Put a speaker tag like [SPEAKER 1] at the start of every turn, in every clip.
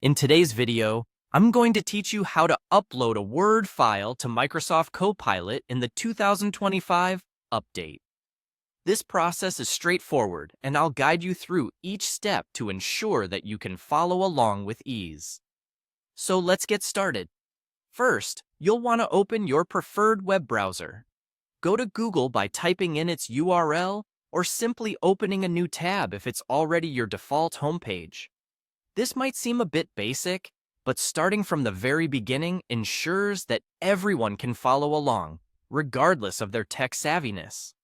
[SPEAKER 1] In today's video, I'm going to teach you how to upload a Word file to Microsoft Copilot in the 2025 update. This process is straightforward, and I'll guide you through each step to ensure that you can follow along with ease. So let's get started. First, you'll want to open your preferred web browser. Go to Google by typing in its URL or simply opening a new tab if it's already your default homepage. This might seem a bit basic, but starting from the very beginning ensures that everyone can follow along, regardless of their tech savviness.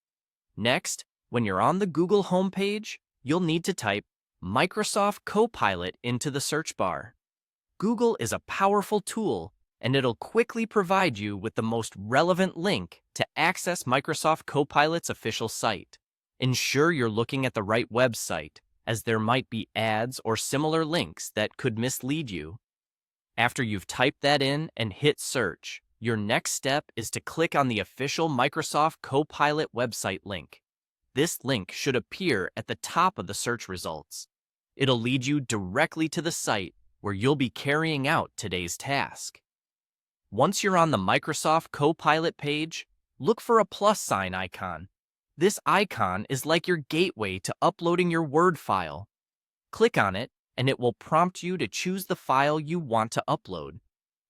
[SPEAKER 1] Next, when you're on the Google homepage, you'll need to type Microsoft Copilot into the search bar. Google is a powerful tool, and it'll quickly provide you with the most relevant link to access Microsoft Copilot's official site. Ensure you're looking at the right website, as there might be ads or similar links that could mislead you. After you've typed that in and hit search, your next step is to click on the official Microsoft Copilot website link. This link should appear at the top of the search results. It'll lead you directly to the site where you'll be carrying out today's task. Once you're on the Microsoft Copilot page, look for a plus sign icon. This icon is like your gateway to uploading your Word file. Click on it, and it will prompt you to choose the file you want to upload.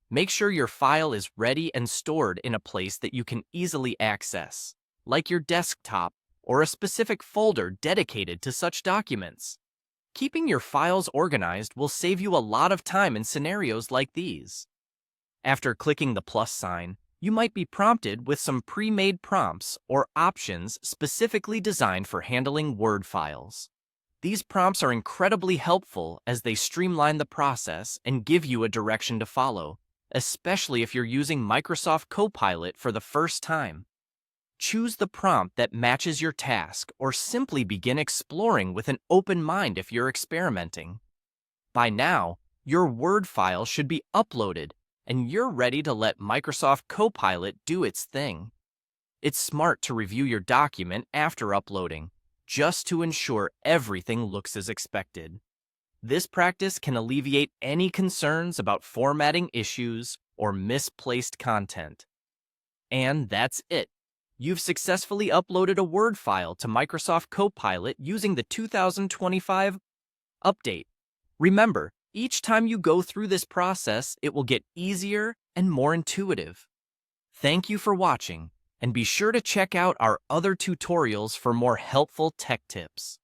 [SPEAKER 1] Make sure your file is ready and stored in a place that you can easily access, like your desktop or a specific folder dedicated to such documents. Keeping your files organized will save you a lot of time in scenarios like these. After clicking the plus sign, you might be prompted with some pre-made prompts or options specifically designed for handling Word files. These prompts are incredibly helpful as they streamline the process and give you a direction to follow, especially if you're using Microsoft Copilot for the first time. Choose the prompt that matches your task or simply begin exploring with an open mind if you're experimenting. By now, your Word file should be uploaded, and you're ready to let Microsoft Copilot do its thing. It's smart to review your document after uploading, just to ensure everything looks as expected. This practice can alleviate any concerns about formatting issues or misplaced content. And that's it. You've successfully uploaded a Word file to Microsoft Copilot using the 2025 update. Remember, each time you go through this process, it will get easier and more intuitive. Thank you for watching, and be sure to check out our other tutorials for more helpful tech tips.